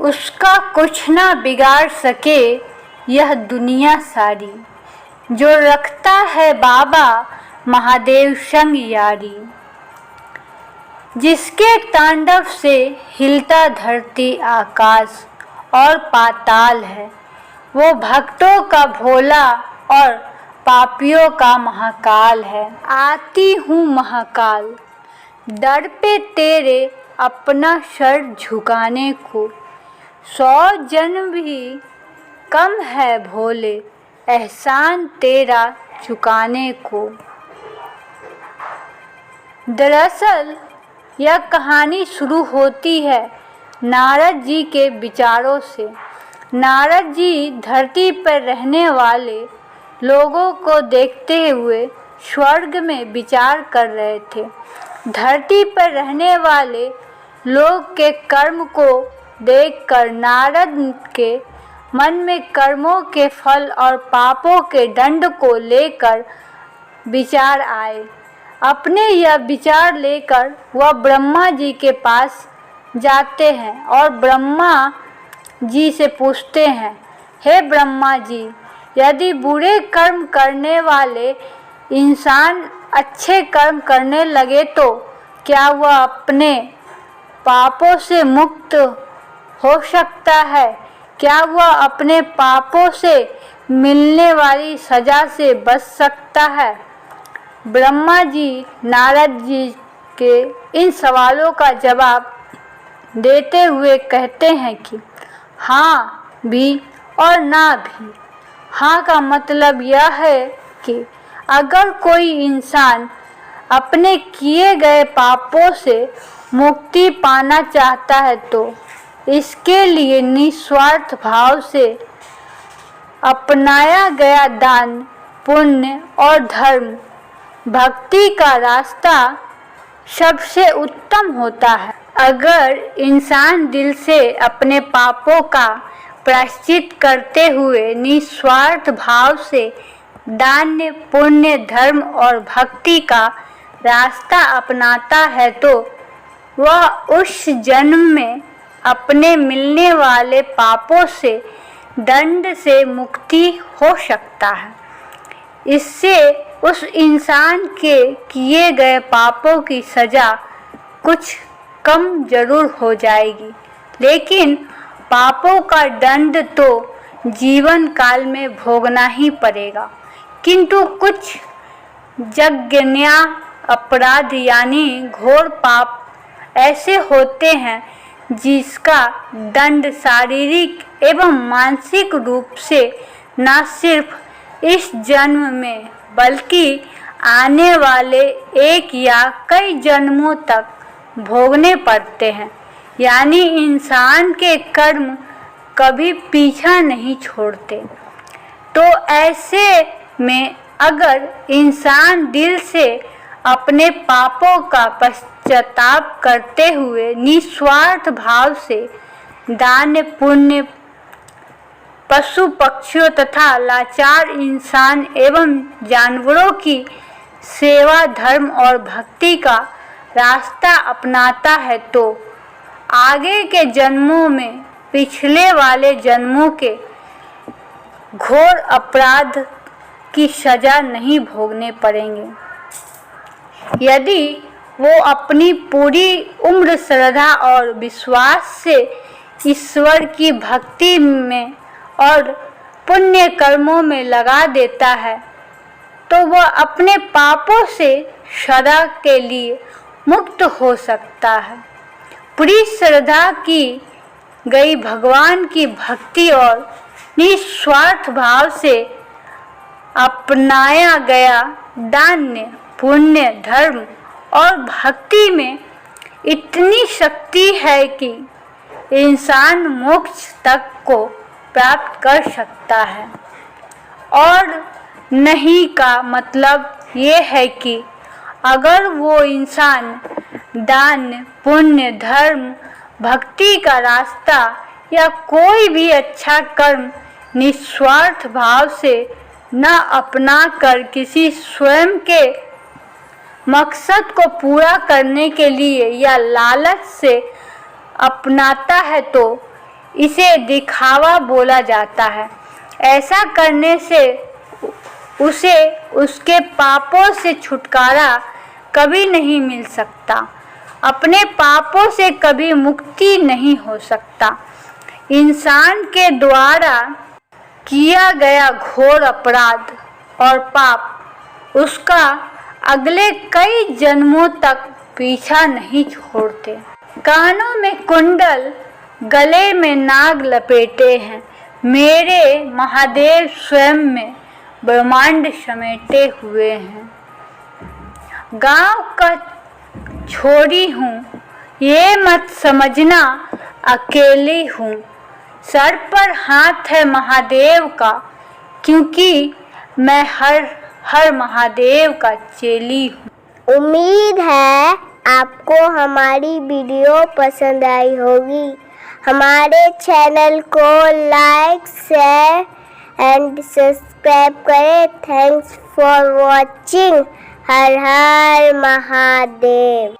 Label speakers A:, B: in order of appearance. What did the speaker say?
A: उसका कुछ ना बिगाड़ सके यह दुनिया सारी। जो रखता है बाबा महादेव संग यारी। जिसके तांडव से हिलता धरती आकाश और पाताल है, वो भक्तों का भोला और पापियों का महाकाल है। आती हूँ महाकाल, दर पे तेरे अपना सर झुकाने को। 100 जन्म भी कम है भोले, एहसान तेरा चुकाने को। दरअसल यह कहानी शुरू होती है नारद जी के विचारों से। नारद जी धरती पर रहने वाले लोगों को देखते हुए स्वर्ग में विचार कर रहे थे। धरती पर रहने वाले लोग के कर्म को देखकर नारद के मन में कर्मों के फल और पापों के दंड को लेकर विचार आए। अपने यह विचार लेकर वह ब्रह्मा जी के पास जाते हैं और ब्रह्मा जी से पूछते हैं, हे ब्रह्मा जी, यदि बुरे कर्म करने वाले इंसान अच्छे कर्म करने लगे तो क्या वह अपने पापों से मुक्त हो सकता है? क्या वह अपने पापों से मिलने वाली सजा से बच सकता है? ब्रह्मा जी नारद जी के इन सवालों का जवाब देते हुए कहते हैं कि हाँ भी और ना भी। हाँ का मतलब यह है कि अगर कोई इंसान अपने किए गए पापों से मुक्ति पाना चाहता है तो इसके लिए निस्वार्थ भाव से अपनाया गया दान, पुण्य और धर्म, भक्ति का रास्ता सबसे उत्तम होता है। अगर इंसान दिल से अपने पापों का प्रायश्चित करते हुए निस्वार्थ भाव से दान, पुण्य, धर्म और भक्ति का रास्ता अपनाता है तो वह उस जन्म में अपने मिलने वाले पापों से दंड से मुक्ति हो सकता है। इससे उस इंसान के किए गए पापों की सजा कुछ कम जरूर हो जाएगी, लेकिन पापों का दंड तो जीवन काल में भोगना ही पड़ेगा। किंतु कुछ जघन्य अपराध यानी घोर पाप ऐसे होते हैं जिसका दंड शारीरिक एवं मानसिक रूप से न सिर्फ इस जन्म में बल्कि आने वाले एक या कई जन्मों तक भोगने पड़ते हैं। यानी इंसान के कर्म कभी पीछा नहीं छोड़ते। तो ऐसे में अगर इंसान दिल से अपने पापों का पश्चाताप करते हुए निस्वार्थ भाव से दान, पुण्य, पशु पक्षियों तथा लाचार इंसान एवं जानवरों की सेवा, धर्म और भक्ति का रास्ता अपनाता है तो आगे के जन्मों में पिछले वाले जन्मों के घोर अपराध की सजा नहीं भोगने पड़ेंगे। यदि वो अपनी पूरी उम्र श्रद्धा और विश्वास से ईश्वर की भक्ति में और पुण्य कर्मों में लगा देता है तो वह अपने पापों से सदा के लिए मुक्त हो सकता है। पूरी श्रद्धा की गई भगवान की भक्ति और निस्वार्थ भाव से अपनाया गया दान, पुण्य, धर्म और भक्ति में इतनी शक्ति है कि इंसान मोक्ष तक को प्राप्त कर सकता है। और नहीं का मतलब ये है कि अगर वो इंसान दान, पुण्य, धर्म, भक्ति का रास्ता या कोई भी अच्छा कर्म निस्वार्थ भाव से न अपना कर किसी स्वयं के मकसद को पूरा करने के लिए या लालच से अपनाता है तो इसे दिखावा बोला जाता है। ऐसा करने से उसे उसके पापों से छुटकारा कभी नहीं मिल सकता, अपने पापों से कभी मुक्ति नहीं हो सकता। इंसान के द्वारा किया गया घोर अपराध और पाप उसका अगले कई जन्मों तक पीछा नहीं छोड़ते। कानों में कुंडल, गले में नाग लपेटे हैं, मेरे महादेव स्वयं में ब्रह्मांड समेटे हुए हैं। गांव का छोरी हूँ, ये मत समझना अकेली हूँ। सर पर हाथ है महादेव का, क्योंकि मैं हर महादेव का चेली हूँ।
B: उम्मीद है आपको हमारी वीडियो पसंद आई होगी। हमारे चैनल को लाइक, शेयर एंड सब्सक्राइब करें। Thanks for watching. Her her Mahadev.